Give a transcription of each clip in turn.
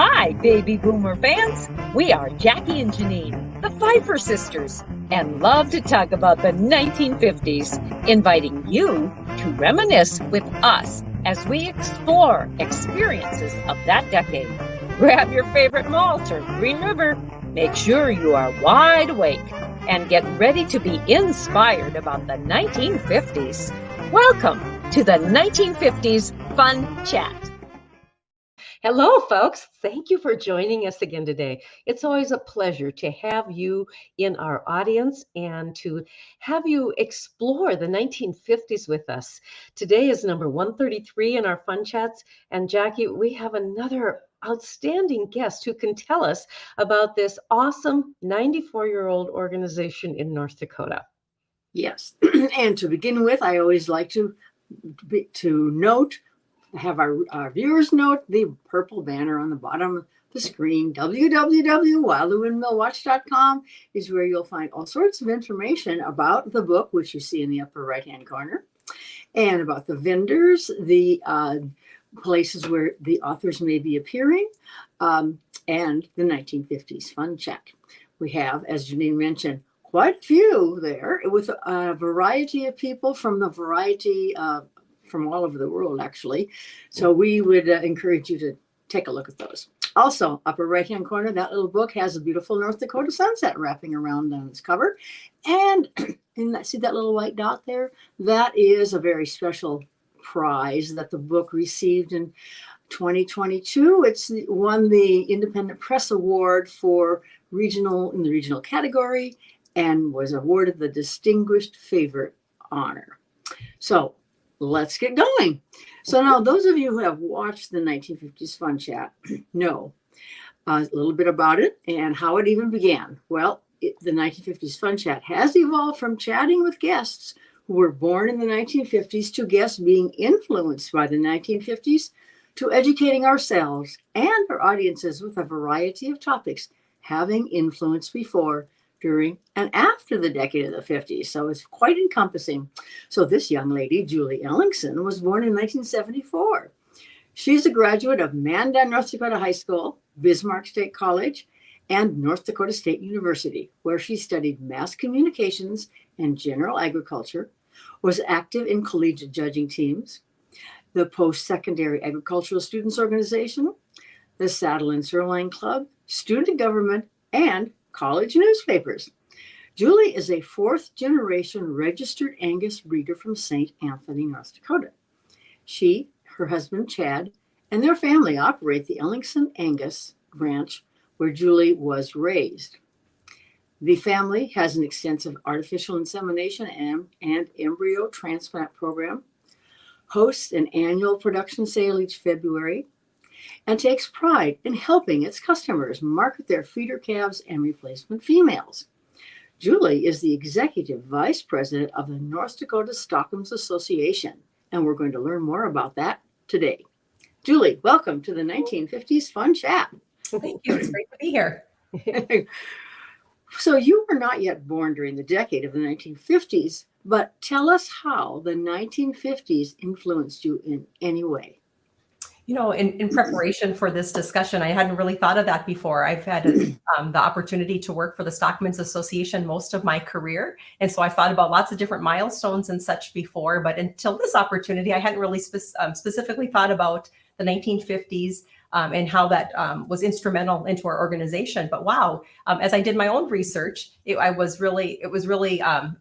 Hi, baby boomer fans. We are Jackie and Janine, the Pfeiffer sisters, and love to talk about the 1950s, inviting you to reminisce with us as we explore experiences of that decade. Grab your favorite malt or Green River. Make sure you are wide awake and get ready to be inspired about the 1950s. Welcome to the 1950s Fun Chat. Hello, folks. Thank you for joining us again today. It's always a pleasure to have you in our audience and to have you explore the 1950s with us. Today is number 133 in our Fun Chats. And Jackie, we have another outstanding guest who can tell us about this awesome 94-year-old organization in North Dakota. Yes. And to begin with, I always like to have our viewers note the purple banner on the bottom of the screen. www.wildwindmillwatch.com is where you'll find all sorts of information about the book, which you see in the upper right-hand corner, and about the vendors, the places where the authors may be appearing, and the 1950s Fun Chat. We have, as Janine mentioned, quite a few there with a variety of people from from all over the world, actually. So we would encourage you to take a look at those. Also, upper right-hand corner, that little book has a beautiful North Dakota sunset wrapping around on its cover. And see that little white dot there? That is a very special prize that the book received in 2022. It's won the Independent Press Award for in the regional category and was awarded the Distinguished Favorite honor. So let's get going. So now those of you who have watched the 1950s Fun Chat know a little bit about it and how it even began. Well, the 1950s Fun Chat has evolved from chatting with guests who were born in the 1950s to guests being influenced by the 1950s to educating ourselves and our audiences with a variety of topics having influenced before, during, and after the decade of the 50s. So it's quite encompassing. So this young lady, Julie Ellingson, was born in 1974. She's a graduate of Mandan, North Dakota High School, Bismarck State College, and North Dakota State University, where she studied mass communications and general agriculture, was active in collegiate judging teams, the Post-Secondary Agricultural Students Organization, the Saddle and Sirloin Club, student government, and college newspapers. Julie is a fourth-generation registered Angus breeder from St. Anthony, North Dakota. She, her husband Chad, and their family operate the Ellingson Angus ranch where Julie was raised. The family has an extensive artificial insemination and embryo transplant program, hosts an annual production sale each February, and takes pride in helping its customers market their feeder calves and replacement females. Julie is the executive vice president of the North Dakota Stockmen Association, and we're going to learn more about that today. Julie, welcome to the 1950s Fun Chat. Thank you. It's great to be here. So you were not yet born during the decade of the 1950s, but tell us how the 1950s influenced you in any way. You know, in preparation for this discussion, I hadn't really thought of that before. I've had the opportunity to work for the Stockmen's Association most of my career. And so I thought about lots of different milestones and such before. But until this opportunity, I hadn't really specifically thought about the 1950s and how that was instrumental into our organization. But wow, as I did my own research, it was really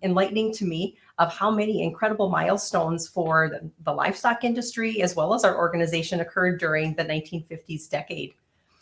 enlightening to me of how many incredible milestones for the livestock industry as well as our organization occurred during the 1950s decade.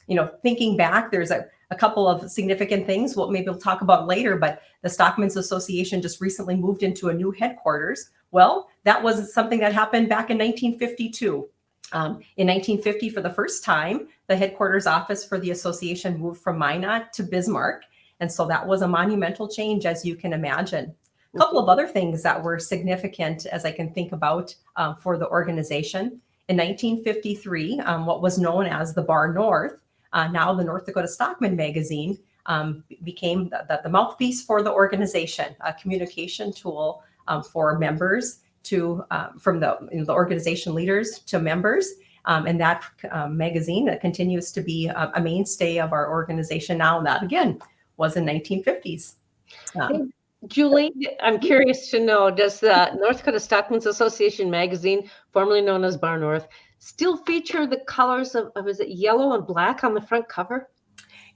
You know, thinking back, there's a couple of significant things. Well, maybe we'll talk about later, but the Stockmen's Association just recently moved into a new headquarters. Well, that was something that happened back in 1952. In 1950, for the first time, the headquarters office for the association moved from Minot to Bismarck. And so that was a monumental change, as you can imagine. A couple of other things that were significant as I can think about for the organization. In 1953, what was known as the Bar North, now the North Dakota Stockman magazine, became the mouthpiece for the organization, a communication tool for members from the organization leaders to members. And that magazine that continues to be a mainstay of our organization now. And that, again, was in 1950s. Hey, Julie, I'm curious to know, does the North Dakota Stockmen's Association magazine, formerly known as Bar North, still feature the colors of is it yellow and black on the front cover?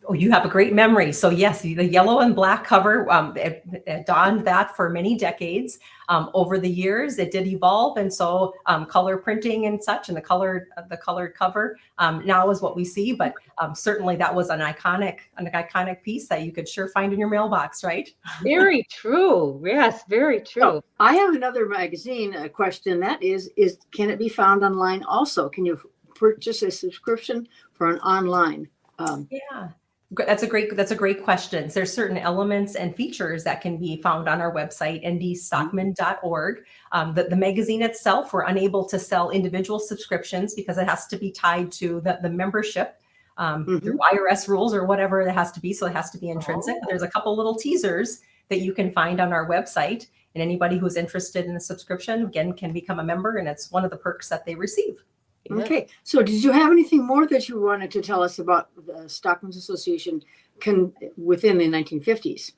Oh, you have a great memory. So yes, the yellow and black cover, it donned that for many decades. Over the years, it did evolve, and so color printing and such, and the colored cover now is what we see. But certainly, that was an iconic piece that you could sure find in your mailbox, right? Very true. Yes, very true. So I have another magazine question. That is can it be found online also? Can you purchase a subscription for an online? Yeah. That's a great question. There's certain elements and features that can be found on our website, ndstockmen.org. The magazine itself, we're unable to sell individual subscriptions because it has to be tied to the membership through IRS rules or whatever it has to be. So it has to be intrinsic. There's a couple little teasers that you can find on our website. And anybody who's interested in a subscription, again, can become a member. And it's one of the perks that they receive. Okay, so did you have anything more that you wanted to tell us about the Stockmen's Association within the 1950s?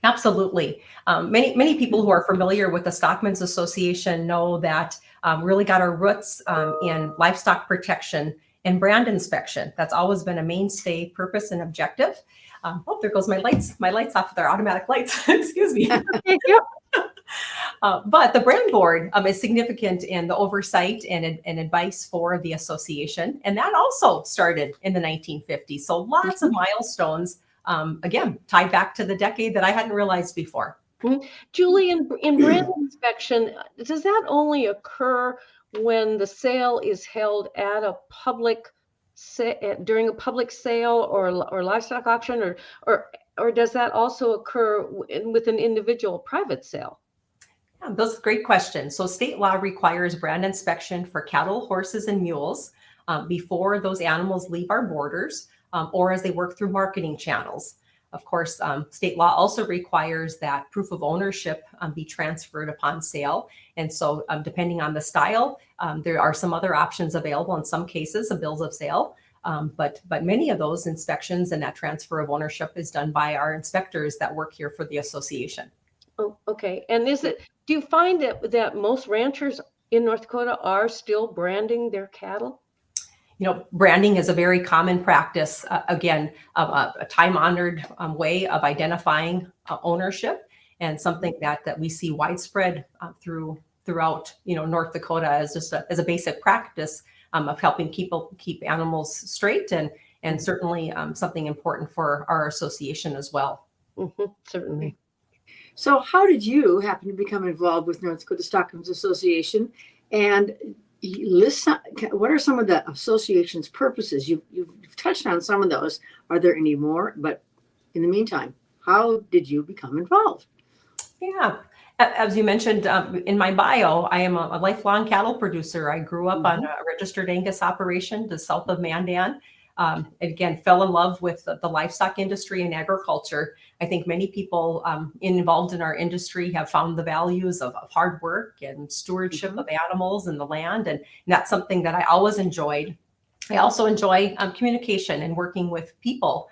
Absolutely. Many people who are familiar with the Stockmen's Association know that really got our roots in livestock protection and brand inspection. That's always been a mainstay purpose and objective. Oh, there goes my lights off, their automatic lights. Excuse me. But the brand board is significant in the oversight and advice for the association. And that also started in the 1950s. So lots of milestones, again, tied back to the decade that I hadn't realized before. Julie, in brand inspection, does that only occur when the sale is held at a during a public sale or livestock auction, or does that also occur with an individual private sale? Yeah, those are great questions. So state law requires brand inspection for cattle, horses, and mules before those animals leave our borders or as they work through marketing channels. Of course, state law also requires that proof of ownership be transferred upon sale. And so depending on the style, there are some other options available in some cases, bills of sale. But many of those inspections and that transfer of ownership is done by our inspectors that work here for the association. Oh, okay. And do you find that most ranchers in North Dakota are still branding their cattle? You know, branding is a very common practice, again, a time-honored way of identifying ownership, and something that we see widespread throughout, North Dakota as just as a basic practice of helping keep animals straight, and certainly something important for our association as well. Certainly. So how did you happen to become involved with North Dakota Stockmen's Association? And what are some of the association's purposes? You've touched on some of those. Are there any more? But in the meantime, how did you become involved? Yeah. As you mentioned in my bio, I am a lifelong cattle producer. I grew up on a registered Angus operation just south of Mandan. Again, fell in love with the livestock industry and agriculture. I think many people involved in our industry have found the values of hard work and stewardship of animals and the land. And that's something that I always enjoyed. I also enjoy communication and working with people,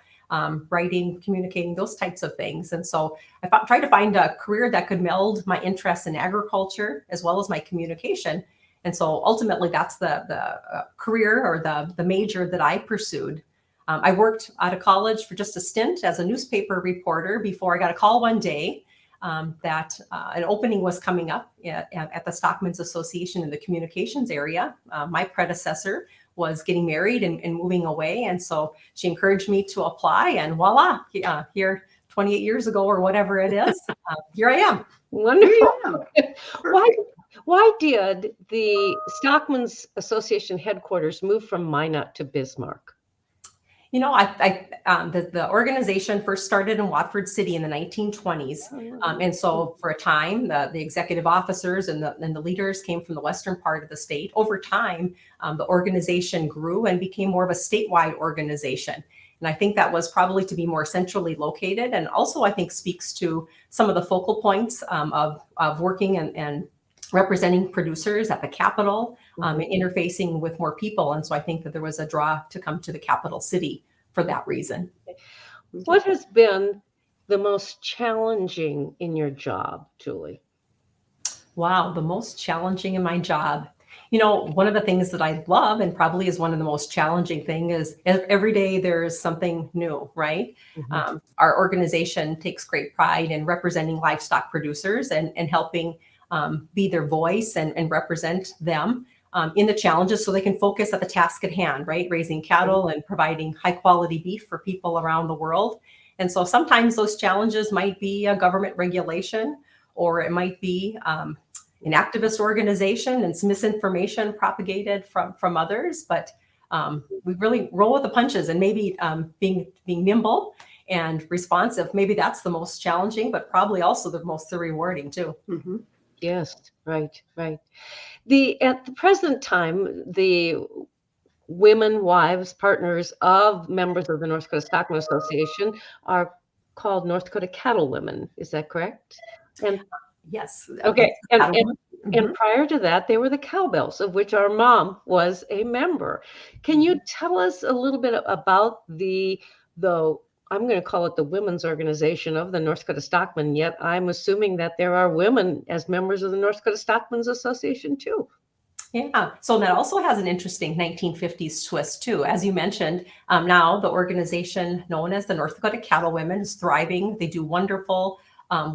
writing, communicating, those types of things. And so I tried to find a career that could meld my interests in agriculture as well as my communication. And so ultimately, that's the career or the major that I pursued. I worked out of college for just a stint as a newspaper reporter before I got a call one day that an opening was coming up at the Stockmen's Association in the communications area. My predecessor was getting married and moving away. And so she encouraged me to apply, and voila, here 28 years ago or whatever it is, here I am. Wonderful. Why did the Stockmen's Association headquarters move from Minot to Bismarck? You know, the organization first started in Watford City in the 1920s. And so for a time, the executive officers and the leaders came from the western part of the state. Over time, the organization grew and became more of a statewide organization. And I think that was probably to be more centrally located. And also, I think, speaks to some of the focal points of working and representing producers at the Capitol, and interfacing with more people. And so I think that there was a draw to come to the capital city for that reason. What has been the most challenging in your job, Julie? Wow, the most challenging in my job. One of the things that I love, and probably is one of the most challenging thing, is every day there's something new, right? Our organization takes great pride in representing livestock producers and helping be their voice and represent them in the challenges so they can focus at the task at hand, right? Raising cattle and providing high quality beef for people around the world. And so sometimes those challenges might be a government regulation, or it might be an activist organization and some misinformation propagated from others. But we really roll with the punches, and maybe being nimble and responsive. Maybe that's the most challenging, but probably also the most rewarding too. Yes, right. At the present time, the women, wives, partners of members of the North Dakota Stockmen Association are called North Dakota Cattlewomen. Is that correct? And yes. Okay. And prior to that, they were the Cowbells, of which our mom was a member. Can you tell us a little bit about the I'm going to call it the women's organization of the North Dakota Stockmen, yet I'm assuming that there are women as members of the North Dakota Stockmen's Association too. Yeah, so that also has an interesting 1950s twist too. As you mentioned, now the organization known as the North Dakota Cattlewomen is thriving. They do wonderful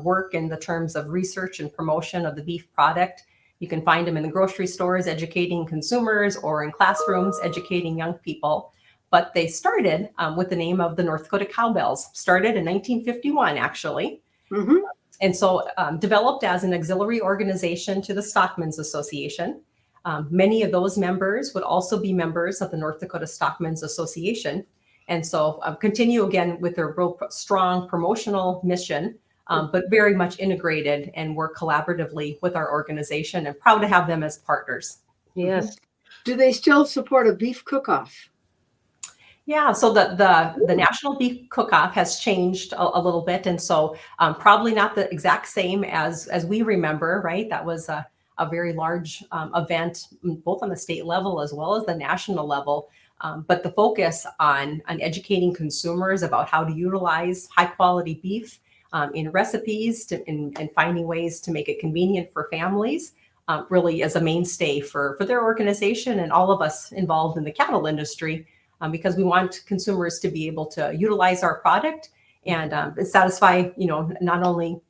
work in the terms of research and promotion of the beef product. You can find them in the grocery stores, educating consumers, or in classrooms, educating young people. But they started with the name of the North Dakota Cowbells, started in 1951, actually. And so developed as an auxiliary organization to the Stockmen's Association. Many of those members would also be members of the North Dakota Stockmen's Association. And so continue again with their real strong promotional mission, but very much integrated and work collaboratively with our organization, and proud to have them as partners. Yes. Do they still support a beef cook-off? Yeah, so the National Beef Cook-Off has changed a little bit, and so probably not the exact same as we remember, right? That was a very large event, both on the state level as well as the national level. But the focus on educating consumers about how to utilize high quality beef in recipes and finding ways to make it convenient for families really is a mainstay for their organization and all of us involved in the cattle industry. Because we want consumers to be able to utilize our product and satisfy, not only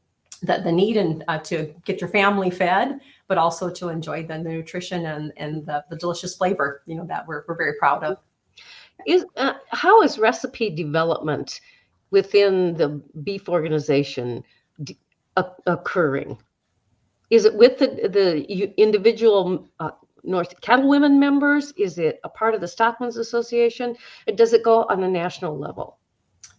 the need and to get your family fed, but also to enjoy the nutrition and the delicious flavor, that we're very proud of. How is recipe development within the beef organization occurring? Is it with the individual North Cattlewomen members? Is it a part of the Stockmen's Association? Does it go on a national level?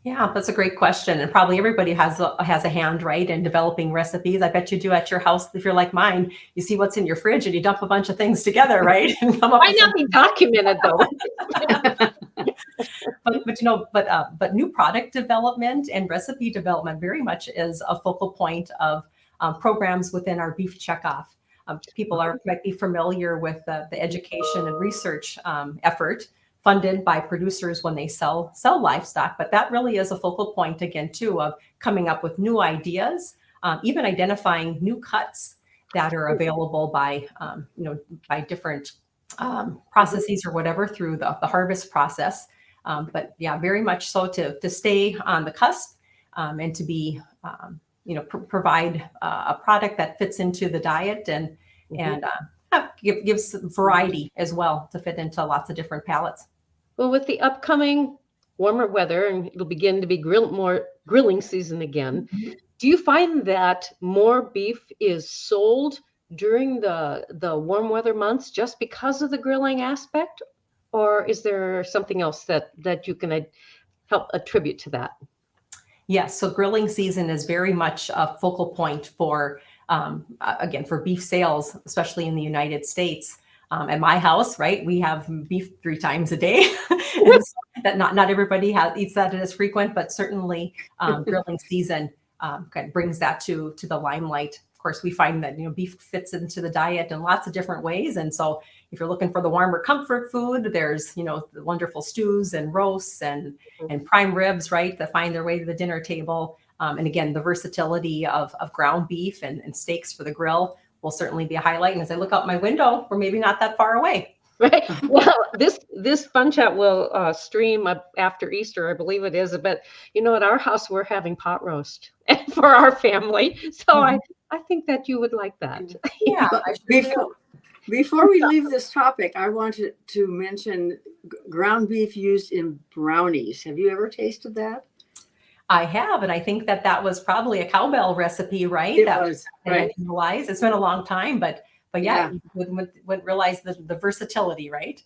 Yeah, that's a great question. And probably everybody has a hand, right, in developing recipes. I bet you do at your house. If you're like mine, you see what's in your fridge and you dump a bunch of things together, right? And come up Might not be documented though. but new product development and recipe development very much is a focal point of programs within our beef checkoff. People might be familiar with the education and research effort funded by producers when they sell livestock, but that really is a focal point again too of coming up with new ideas, even identifying new cuts that are available by different processes or whatever through the harvest process. But yeah, very much so to stay on the cusp and to be provide a product that fits into the diet and gives variety as well to fit into lots of different palates. Well, with the upcoming warmer weather, and it'll begin to be more grilling season again, do you find that more beef is sold during the warm weather months just because of the grilling aspect? Or is there something else that you can help attribute to that? Yes, so grilling season is very much a focal point for, again, for beef sales, especially in the United States. At my house, right, we have beef 3 times a day. And so that not everybody eats that as frequent, but certainly grilling season kind of brings that to the limelight course, we find that, beef fits into the diet in lots of different ways. And so if you're looking for the warmer comfort food, there's, the wonderful stews and roasts and prime ribs, right, that find their way to the dinner table. And again, the versatility of ground beef and steaks for the grill will certainly be a highlight. And as I look out my window, we're maybe not that far away. Right. Well, this fun chat will stream up after Easter, I believe it is. But at our house we're having pot roast for our family, so I think that you would like that. Yeah. Before we leave this topic, I wanted to mention ground beef used in brownies. Have you ever tasted that? I have, and I think that was probably a cowbell recipe, right? It was, right. It's been a long time, but yeah. You wouldn't realize the versatility, right?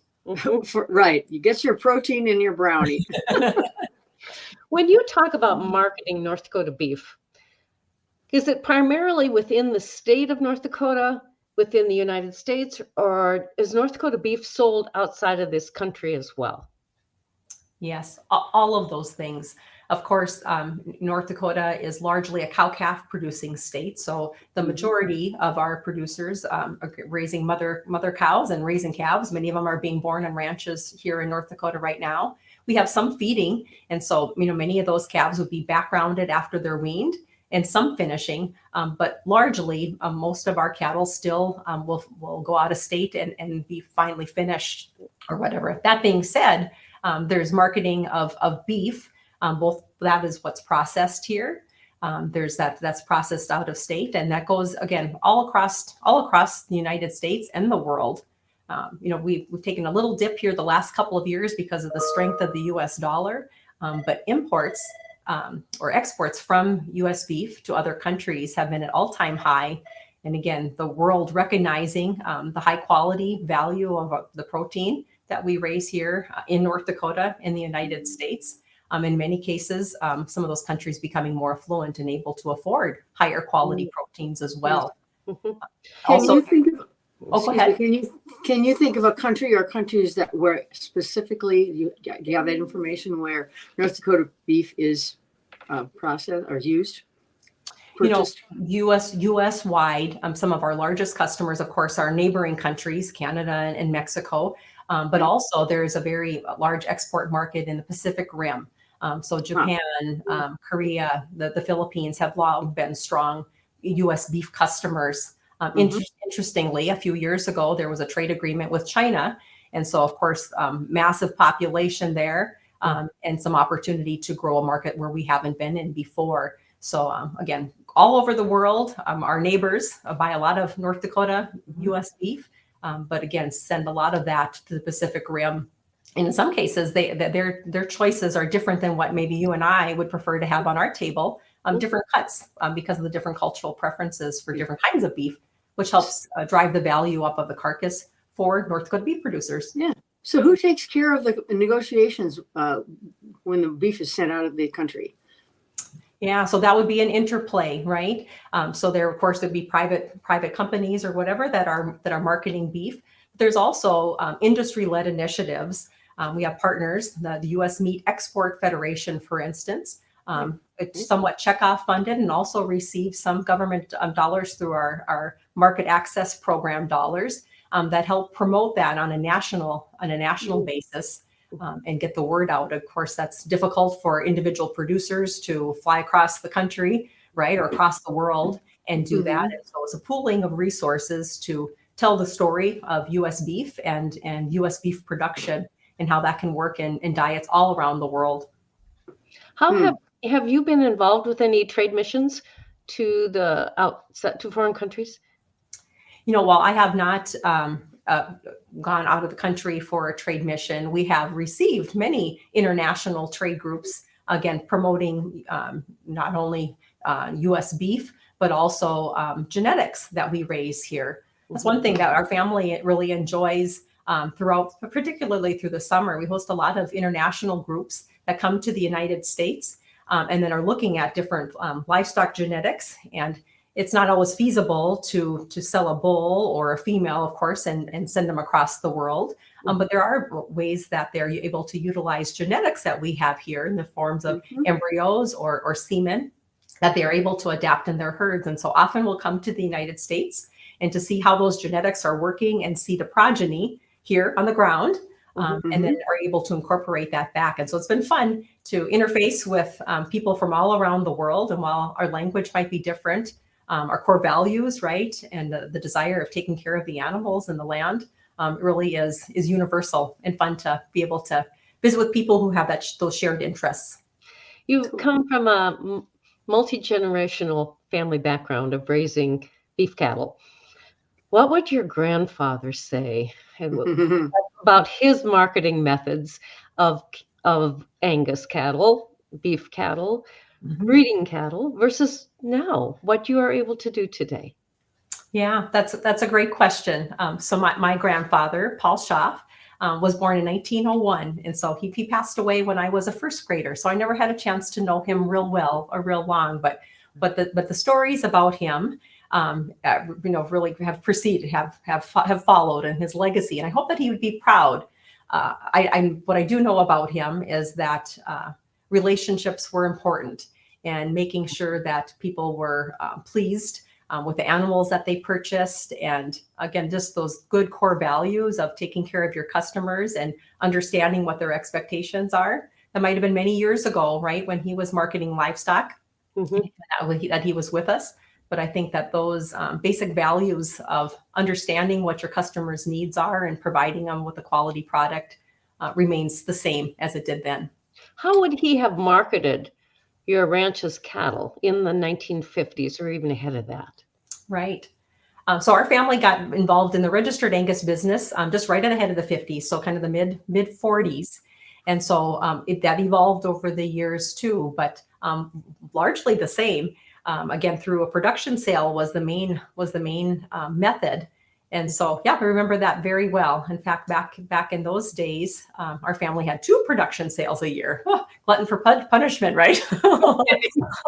Right. You get your protein in your brownie. When you talk about marketing North Dakota beef, is it primarily within the state of North Dakota, within the United States, or is North Dakota beef sold outside of this country as well? Yes, all of those things. Of course, North Dakota is largely a cow-calf producing state. So the majority of our producers are raising mother cows and raising calves. Many of them are being born on ranches here in North Dakota right now. We have some feeding. And so, many of those calves would be backgrounded after they're weaned and some finishing. But largely, most of our cattle still will go out of state and be finally finished or whatever. That being said, there's marketing of beef. Both that is what's processed here. There's that's processed out of state, and that goes again all across the United States and the world. We've taken a little dip here the last couple of years because of the strength of the U.S. dollar, but imports or exports from U.S. beef to other countries have been at all-time high. And again, the world recognizing the high quality value of the protein that we raise here in North Dakota in the United States. In many cases, some of those countries becoming more affluent and able to afford higher quality proteins as well. Also, go ahead. Can you think of a country or countries that where specifically do you have that information where North Dakota beef is processed or used? U.S. wide, some of our largest customers, of course, are neighboring countries, Canada and Mexico. But also there's a very large export market in the Pacific Rim. So Japan, Korea, the Philippines have long been strong U.S. beef customers. Interestingly, a few years ago, there was a trade agreement with China. And so, of course, massive population there and some opportunity to grow a market where we haven't been in before. So again, all over the world, our neighbors buy a lot of North Dakota U.S. beef. But again, send a lot of that to the Pacific Rim. And in some cases, their choices are different than what maybe you and I would prefer to have on our table, different cuts because of the different cultural preferences for different kinds of beef, which helps drive the value up of the carcass for North Dakota beef producers. Yeah. So who takes care of the negotiations when the beef is sent out of the country? Yeah, so that would be an interplay, right? So there, of course, there'd be private companies or whatever that are marketing beef. There's also industry-led initiatives. We have partners, the U.S. Meat Export Federation, for instance. It's somewhat checkoff funded and also receives some government dollars through our market access program dollars that help promote that on a national basis. And get the word out. Of course, that's difficult for individual producers to fly across the country, right, or across the world and do that. And so it's a pooling of resources to tell the story of U.S. beef and U.S. beef production and how that can work in diets all around the world. How have you been involved with any trade missions to foreign countries? While I have not gone out of the country for a trade mission, we have received many international trade groups, again, promoting not only U.S. beef, but also genetics that we raise here. That's one thing that our family really enjoys throughout, particularly through the summer. We host a lot of international groups that come to the United States and then are looking at different livestock genetics. And it's not always feasible to sell a bull or a female, of course, and send them across the world. But there are ways that they're able to utilize genetics that we have here in the forms of embryos or semen that they are able to adapt in their herds. And so often we'll come to the United States and to see how those genetics are working and see the progeny here on the ground, and then are able to incorporate that back. And so it's been fun to interface with people from all around the world. And while our language might be different, our core values, right, and the desire of taking care of the animals and the land really is universal, and fun to be able to visit with people who have those shared interests. You come from a multi-generational family background of raising beef cattle. What would your grandfather say about his marketing methods of Angus cattle, beef cattle, breeding cattle versus now, what you are able to do today? Yeah, that's a great question. So my grandfather, Paul Schaff, was born in 1901. And so he passed away when I was a first grader. So I never had a chance to know him real well or real long, but the stories about him, really have proceeded, have followed in his legacy. And I hope that he would be proud. What I do know about him is that relationships were important, and making sure that people were pleased with the animals that they purchased. And again, just those good core values of taking care of your customers and understanding what their expectations are. That might have been many years ago, right, when he was marketing livestock, that he was with us. But I think that those basic values of understanding what your customers' needs are and providing them with a quality product remains the same as it did then. How would he have marketed your ranch's cattle in the 1950s or even ahead of that? Right. So our family got involved in the registered Angus business just right ahead of the 50s, so kind of the mid 40s. And so that evolved over the years too, but largely the same. Again, through a production sale was the main method. And so, yeah, I remember that very well. In fact, back in those days, our family had 2 production sales a year. Oh, glutton for punishment, right? a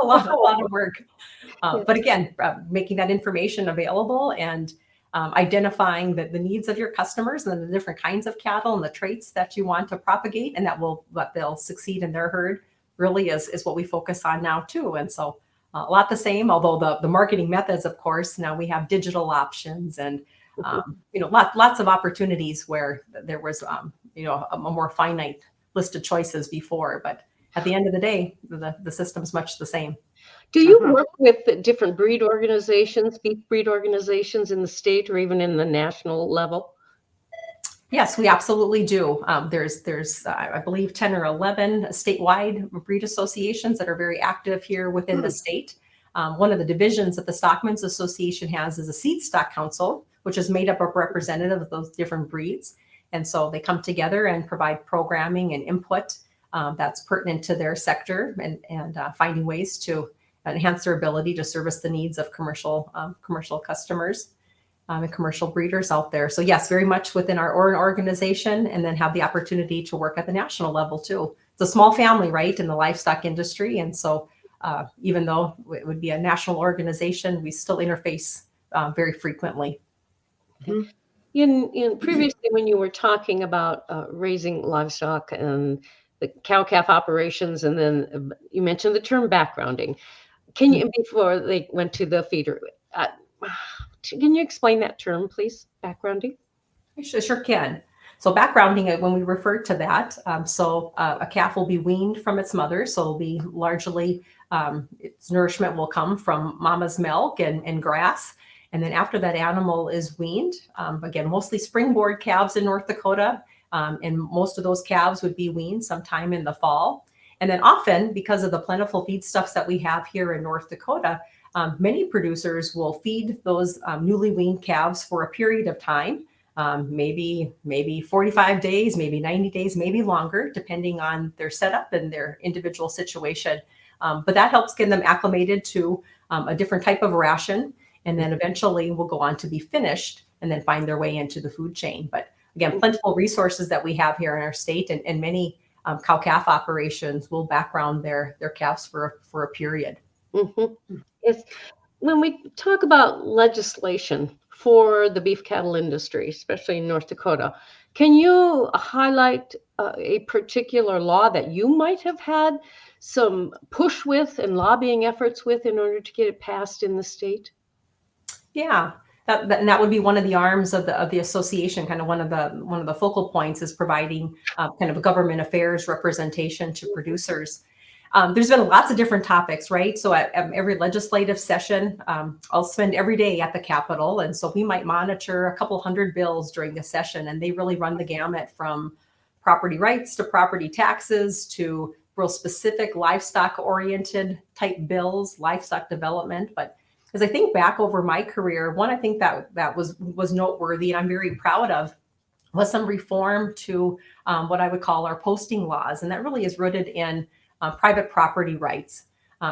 lot of work. But again, making that information available and identifying the needs of your customers and the different kinds of cattle and the traits that you want to propagate and that they'll succeed in their herd really is what we focus on now too. And so a lot the same, although the marketing methods, of course, now we have digital options and lots of opportunities where there was a more finite list of choices before. But at the end of the day, the system's much the same. Do you work with different breed organizations, beef breed organizations in the state or even in the national level? Yes, we absolutely do. There's I believe 10 or 11 statewide breed associations that are very active here within the state. One of the divisions that the Stockmen's Association has is a seed stock council, which is made up of representatives of those different breeds. And so they come together and provide programming and input that's pertinent to their sector and finding ways to enhance their ability to service the needs of commercial customers and commercial breeders out there. So yes, very much within our organization, and then have the opportunity to work at the national level too. It's a small family, right, in the livestock industry. And so even though it would be a national organization, we still interface very frequently. In previously, when you were talking about raising livestock and the cow-calf operations, and then you mentioned the term backgrounding. Can you, before they went to the feeder, can you explain that term, please? Backgrounding? I sure can. So backgrounding, when we refer to that, a calf will be weaned from its mother. So it'll be largely, its nourishment will come from mama's milk and grass. And then after that animal is weaned, again, mostly springboard calves in North Dakota, and most of those calves would be weaned sometime in the fall. And then often, because of the plentiful feedstuffs that we have here in North Dakota, many producers will feed those newly weaned calves for a period of time, maybe 45 days, maybe 90 days, maybe longer, depending on their setup and their individual situation. But that helps get them acclimated to a different type of ration, and then eventually will go on to be finished and then find their way into the food chain. But again, plentiful resources that we have here in our state, and many cow-calf operations will background their calves for a period. Yes. When we talk about legislation for the beef cattle industry, especially in North Dakota. Can you highlight a particular law that you might have had some push with and lobbying efforts with in order to get it passed in the state? Yeah, and that would be one of the arms of the association. Kind of one of the focal points is providing kind of a government affairs representation to producers. There's been lots of different topics, right? So at every legislative session, I'll spend every day at the Capitol, and so we might monitor a couple hundred bills during the session, and they really run the gamut from property rights to property taxes to real specific livestock-oriented type bills, livestock development, but as I think back over my career, one I think that was noteworthy and I'm very proud of was some reform to what I would call our posting laws. And that really is rooted in private property rights.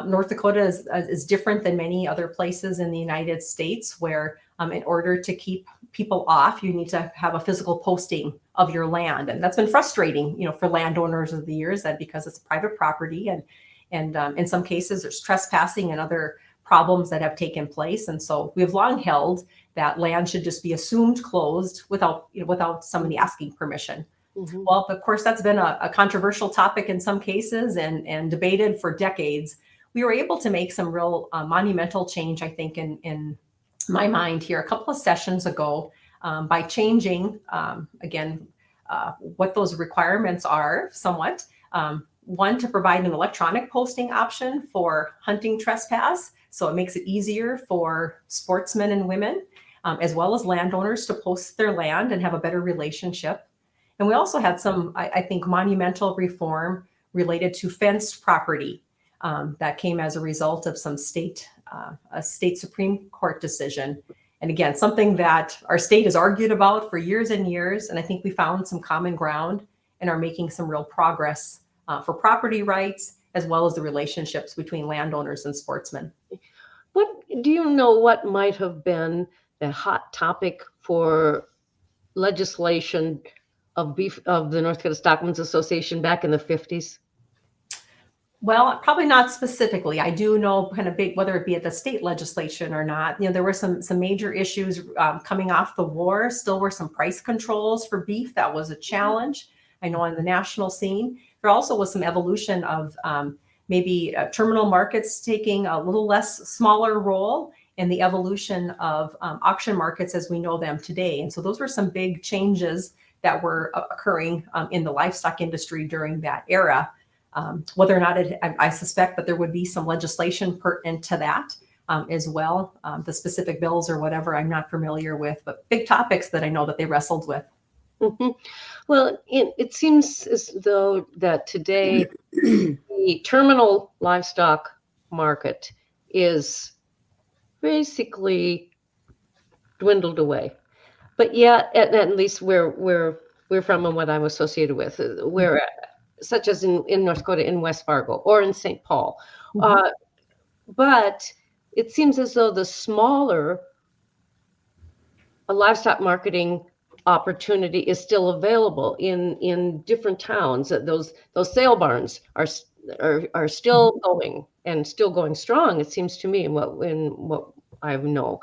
North Dakota is different than many other places in the United States where in order to keep people off, you need to have a physical posting of your land. And that's been frustrating, for landowners over the years, that because it's private property and in some cases there's trespassing and other problems that have taken place. And so we have long held that land should just be assumed closed without somebody asking permission. Mm-hmm. Well, of course, that's been a controversial topic in some cases and debated for decades. We were able to make some real monumental change, I think, in my mind here a couple of sessions ago by changing, what those requirements are somewhat. One, to provide an electronic posting option for hunting trespass. So it makes it easier for sportsmen and women, as well as landowners, to post their land and have a better relationship. And we also had some, I think, monumental reform related to fenced property that came as a result of some a state Supreme Court decision. And again, something that our state has argued about for years and years. And I think we found some common ground and are making some real progress for property rights, as well as the relationships between landowners and sportsmen. What do you know what might have been the hot topic for legislation of the North Dakota Stockmen's Association back in the 50s? Well, probably not specifically. I do know kind of big, whether it be at the state legislation or not, there were some major issues coming off the war. Still were some price controls for beef. That was a challenge. I know on the national scene. There also was some evolution of maybe terminal markets taking a little less smaller role in the evolution of auction markets as we know them today. And so those were some big changes that were occurring in the livestock industry during that era. Whether or not I suspect that there would be some legislation pertinent to that as well. The specific bills or whatever I'm not familiar with, but big topics that I know that they wrestled with. Mm-hmm. Well, it seems as though that today the terminal livestock market is basically dwindled away. But yet, at least where we're from and what I'm associated with, where such as in North Dakota, in West Fargo, or in St. Paul. Mm-hmm. But it seems as though the smaller livestock marketing opportunity is still available in different towns. Those sale barns are still going and still going strong, it seems to me, in what I know.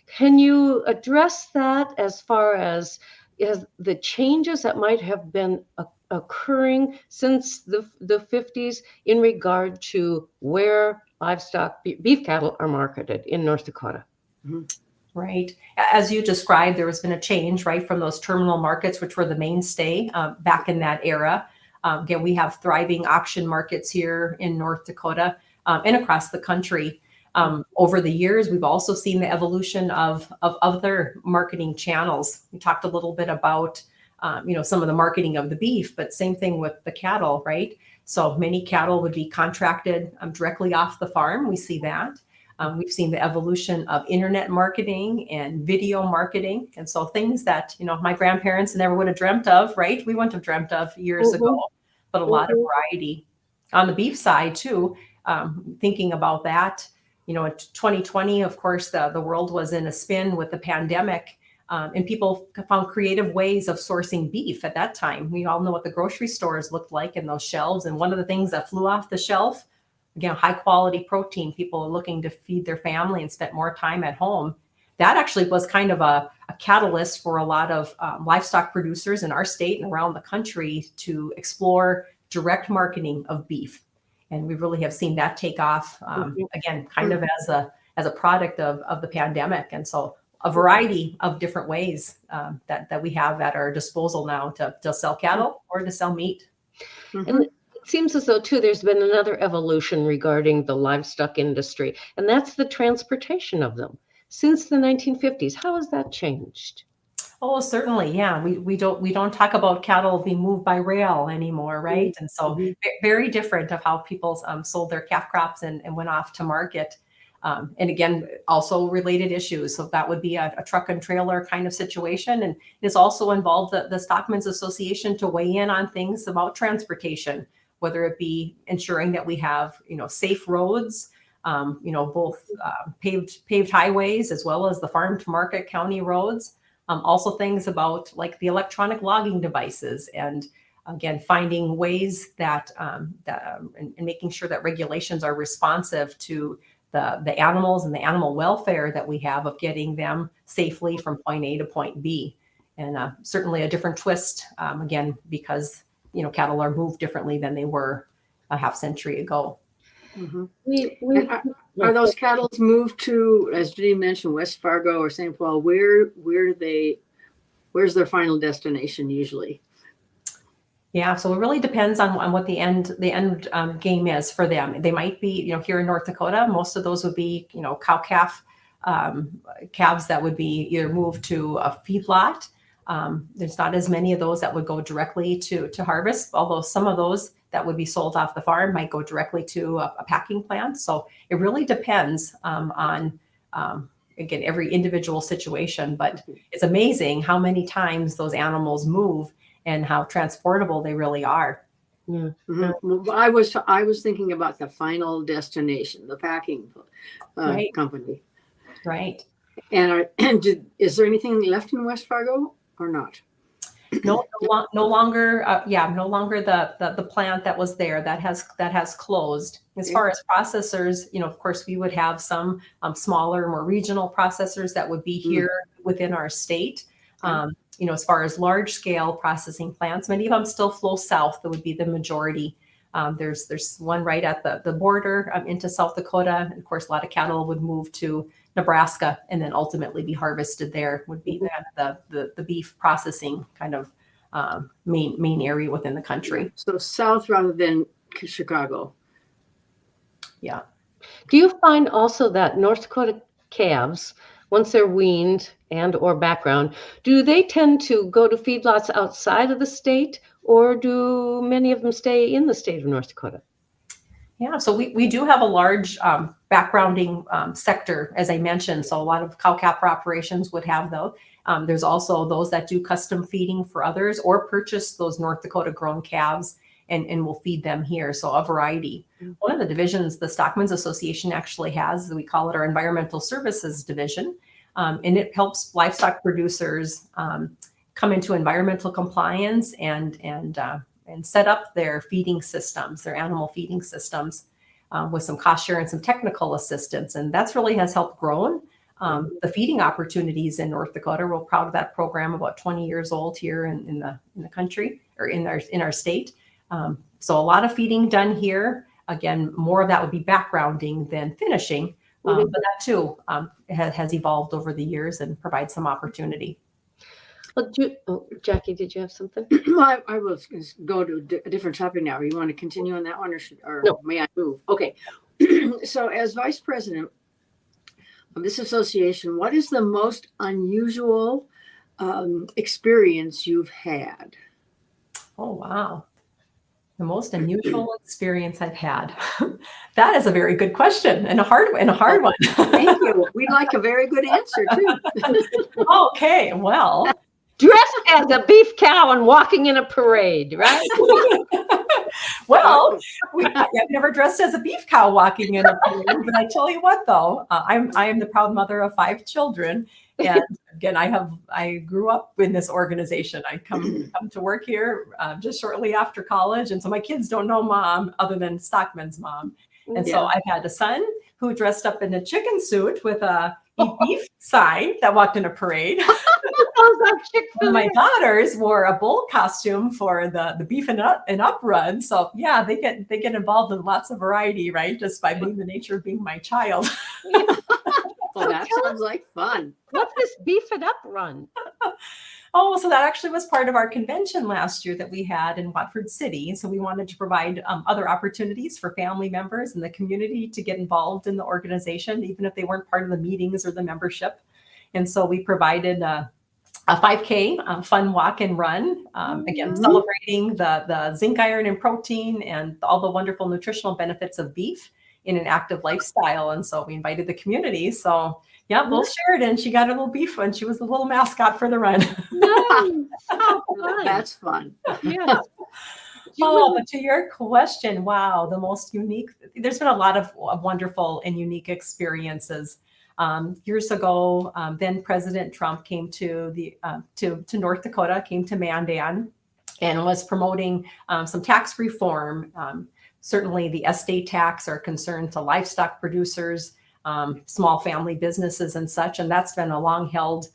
Can you address that as far as the changes that might have been occurring since the 50s in regard to where livestock, beef cattle, are marketed in North Dakota? Mm-hmm. Right. As you described, there has been a change, right, from those terminal markets, which were the mainstay back in that era. Again, we have thriving auction markets here in North Dakota and across the country. Over the years, we've also seen the evolution of other marketing channels. We talked a little bit about, some of the marketing of the beef, but same thing with the cattle, right? So many cattle would be contracted directly off the farm. We see that. We've seen the evolution of internet marketing and video marketing. And so things that, my grandparents never would have dreamt of, right? We wouldn't have dreamt of years mm-hmm. ago, but a lot of variety. On the beef side too, thinking about that, in 2020, of course, the world was in a spin with the pandemic, and people found creative ways of sourcing beef at that time. We all know what the grocery stores looked like in those shelves. And one of the things that flew off the shelf, again, high quality protein. People are looking to feed their family and spend more time at home. that actually was kind of a catalyst for a lot of livestock producers in our state and around the country to explore direct marketing of beef. And we really have seen that take off, again, kind of as a product of the pandemic. And so a variety of different ways that we have at our disposal now to sell cattle or to sell meat. And it seems as though, too, there's been another evolution regarding the livestock industry, and that's the transportation of them. Since the 1950s, how has that changed? Oh, certainly. Yeah. We don't talk about cattle being moved by rail anymore, right? And so very different of how people sold their calf crops and went off to market. And again, also related issues. So that would be a truck and trailer kind of situation. And it's also involved the Stockmen's Association to weigh in on things about transportation, whether it be ensuring that we have, safe roads, both paved highways as well as the farm to market county roads. Also things about like the electronic logging devices, and again, finding ways that and making sure that regulations are responsive to the animals and the animal welfare that we have of getting them safely from point A to point B. And certainly a different twist, again, because, cattle are moved differently than they were a half century ago. Are those cattle moved to, as Janine mentioned, West Fargo or St. Paul? Where's their final destination usually? Yeah, so it really depends on what the end game is for them. They might be, here in North Dakota, most of those would be, cow calf calves that would be either moved to a feedlot. There's not as many of those that would go directly to harvest, although some of those that would be sold off the farm might go directly to a packing plant. So it really depends on, again, every individual situation, but it's amazing how many times those animals move and how transportable they really are. Well, I was thinking about the final destination, the packing company. Right. And is there anything left in West Fargo or not? No longer. No longer the plant that was there that has closed. As far as processors, of course, we would have some smaller, more regional processors that would be here within our state. As far as large scale processing plants, many of them still flow south. That would be the majority. There's one right at the border into South Dakota. And of course, a lot of cattle would move to Nebraska and then ultimately be harvested there. Would be the beef processing kind of main area within the country. So south rather than Chicago. Yeah. Do you find also that North Dakota calves, once they're weaned and or background, do they tend to go to feedlots outside of the state, or do many of them stay in the state of North Dakota? Yeah, so we do have a large backgrounding sector, as I mentioned. So a lot of cow-calf operations would have those. There's also those that do custom feeding for others or purchase those North Dakota grown calves and will feed them here. So a variety. One of the divisions the Stockmen's Association actually has, we call it our Environmental Services Division, and it helps livestock producers come into environmental compliance and set up their feeding systems, their animal feeding systems, with some cost share and some technical assistance. And that's really has helped grow the feeding opportunities in North Dakota. We're proud of that program, about 20 years old here in the country or in our state. So a lot of feeding done here. Again, more of that would be backgrounding than finishing, but that too has evolved over the years and provides some opportunity. Well, Jackie, did you have something? Well, I will go to a different topic now. You want to continue on that one, or no. May I move? Okay. So, as vice president of this association, what is the most unusual experience you've had? Oh, wow. The most unusual experience I've had. That is a very good question and a hard one. Thank you. We'd like a very good answer too. Okay, well. Dressed as a beef cow and walking in a parade, right? Well, I've never dressed as a beef cow walking in a parade, but I tell you what, though, I am the proud mother of 5 children, and again, I grew up in this organization. I come to work here just shortly after college, and so my kids don't know mom other than Stockmen's mom, and so I've had a son who dressed up in a chicken suit with a eat beef sign that walked in a parade. One of my daughters wore a bull costume for the beef and up run. So yeah, they get involved in lots of variety, right? Just by being the nature of being my child. Well, that sounds like fun. What's this beef it up run? Oh, so that actually was part of our convention last year that we had in Watford City. So we wanted to provide other opportunities for family members in the community to get involved in the organization, even if they weren't part of the meetings or the membership. And so we provided a 5K fun walk and run, again, celebrating the zinc, iron, and protein and all the wonderful nutritional benefits of beef in an active lifestyle. And so we invited the community. So yeah, Bull Sheridan, she got her little beef and she was the little mascot for the run. Nice. How fun. That's fun. Yeah. Oh, but to your question, wow, the most unique, there's been a lot of wonderful and unique experiences. Years ago, then President Trump came to North Dakota, came to Mandan, and was promoting some tax reform. Certainly the estate tax are concerned to livestock producers, small family businesses and such. And that's been a long held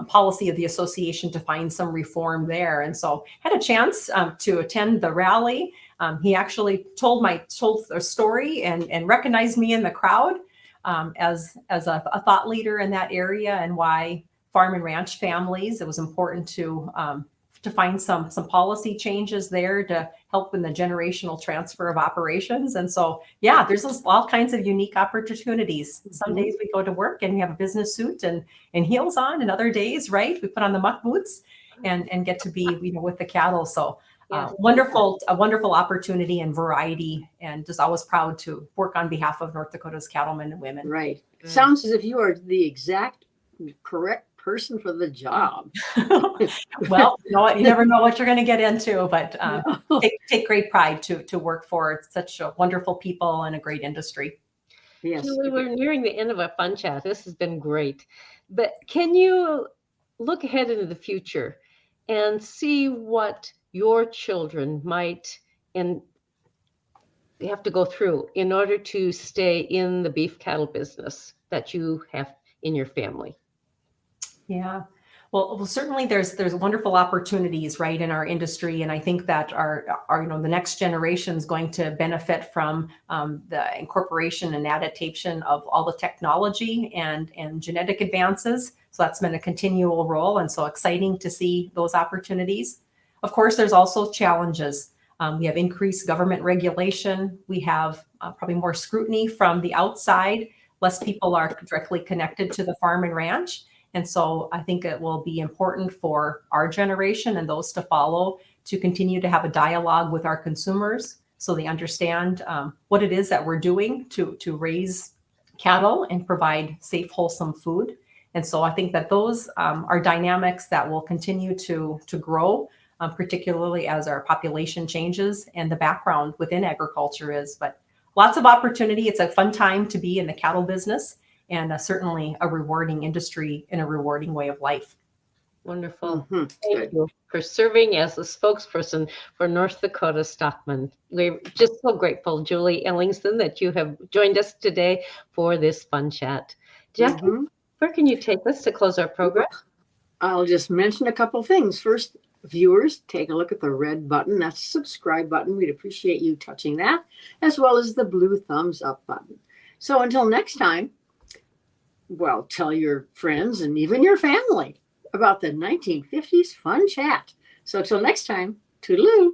policy of the association to find some reform there. And so had a chance to attend the rally. He actually told a story and recognized me in the crowd as a thought leader in that area, and why farm and ranch families, it was important to find some policy changes there to help in the generational transfer of operations. And so, yeah, there's all kinds of unique opportunities. Some days we go to work and we have a business suit and heels on, and other days, right, we put on the muck boots and get to be, with the cattle. So a wonderful opportunity and variety, and just always proud to work on behalf of North Dakota's cattlemen and women. Right. Sounds as if you are the exact correct person for the job. Well, you never know what you're going to get into, but take great pride to work for such wonderful people and a great industry. Yes. Julie, we're nearing the end of our fun chat. This has been great. But can you look ahead into the future and see what your children might have to go through in order to stay in the beef cattle business that you have in your family? Yeah. Well, certainly there's wonderful opportunities, right, in our industry. And I think that our the next generation is going to benefit from the incorporation and adaptation of all the technology and genetic advances. So that's been a continual role. And so exciting to see those opportunities. Of course, there's also challenges. We have increased government regulation. We have probably more scrutiny from the outside. Less people are directly connected to the farm and ranch. And so I think it will be important for our generation and those to follow to continue to have a dialogue with our consumers so they understand what it is that we're doing to raise cattle and provide safe, wholesome food. And so I think that those are dynamics that will continue to grow, particularly as our population changes and the background within agriculture is. But lots of opportunity. It's a fun time to be in the cattle business, and certainly a rewarding industry and a rewarding way of life. Wonderful. Thank you for serving as a spokesperson for North Dakota Stockmen. We're just so grateful, Julie Ellingson, that you have joined us today for this fun chat. Jackie, where can you take us to close our program? I'll just mention a couple things. First, viewers, take a look at the red button. That's the subscribe button. We'd appreciate you touching that, as well as the blue thumbs up button. So until next time, well, tell your friends and even your family about the 1950s fun chat. So till next time, toodaloo.